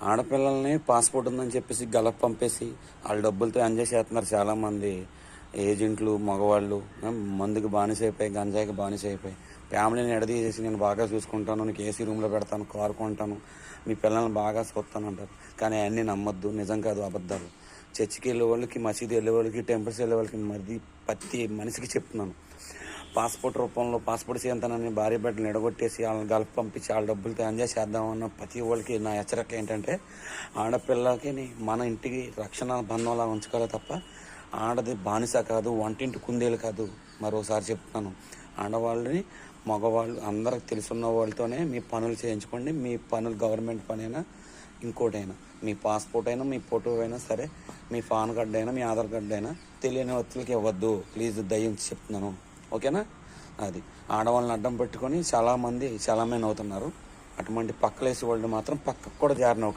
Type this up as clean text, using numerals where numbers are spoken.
ఆడపిల్లల్ని పాస్పోర్ట్ ఉందని చెప్పేసి గలప్ పంపేసి వాళ్ళ డబ్బులతో ఎంజాయ్ చేస్తున్నారు చాలామంది ఏజెంట్లు, మగవాళ్ళు. మందుకి బానిసైపోయి, గంజాయికి బానిసైపోయి ఫ్యామిలీని ఎడదీసేసి నేను బాగా చూసుకుంటాను, నీకు ఏసీ రూమ్లో పెడతాను, కారు కొంటాను, మీ పిల్లల్ని బాగా చూస్తాను అంటారు. కానీ అవన్నీ నమ్మొద్దు, నిజం కాదు, అబద్ధాలు. చర్చికి వెళ్ళే వాళ్ళకి, మసీదు వెళ్ళే వాళ్ళకి, టెంపుల్స్ వెళ్ళే వాళ్ళకి మరి ప్రతి మనిషికి చెప్తున్నాను, పాస్పోర్ట్ రూపంలో పాస్పోర్ట్ చేయంతానని భార్య బిడ్డలు ఎడగొట్టేసి వాళ్ళని గల్ఫ్ పంపించి వాళ్ళ డబ్బులతో ఎంజాయ్ చేద్దామన్న ప్రతి వాళ్ళకి నా హెచ్చరిక ఏంటంటే, ఆడపిల్లకి మన ఇంటికి రక్షణ బంధంలా ఉంచుకోవాలి తప్ప ఆడది బానిస కాదు, వంటింటి కుందేలు కాదు. మరోసారి చెప్తున్నాను, ఆడవాళ్ళని, మగవాళ్ళు అందరికి తెలుసున్న వాళ్ళతోనే మీ పనులు చేయించుకోండి. మీ పనులు గవర్నమెంట్ పని అయినా ఇంకోటైనా, మీ పాస్పోర్ట్ అయినా, మీ ఫోటో అయినా సరే, మీ పాన్ కార్డు అయినా, మీ ఆధార్ కార్డు అయినా తెలియని వ్యక్తులకి ఇవ్వద్దు, ప్లీజ్ దయించి చెప్తున్నాను. ఓకేనా? అది ఆడవాళ్ళని అడ్డం పెట్టుకొని చాలామంది చాలామంది అవుతున్నారు. అటువంటి పక్కలేసి వాళ్ళు మాత్రం పక్కకు కూడా జారినవ్వకండి.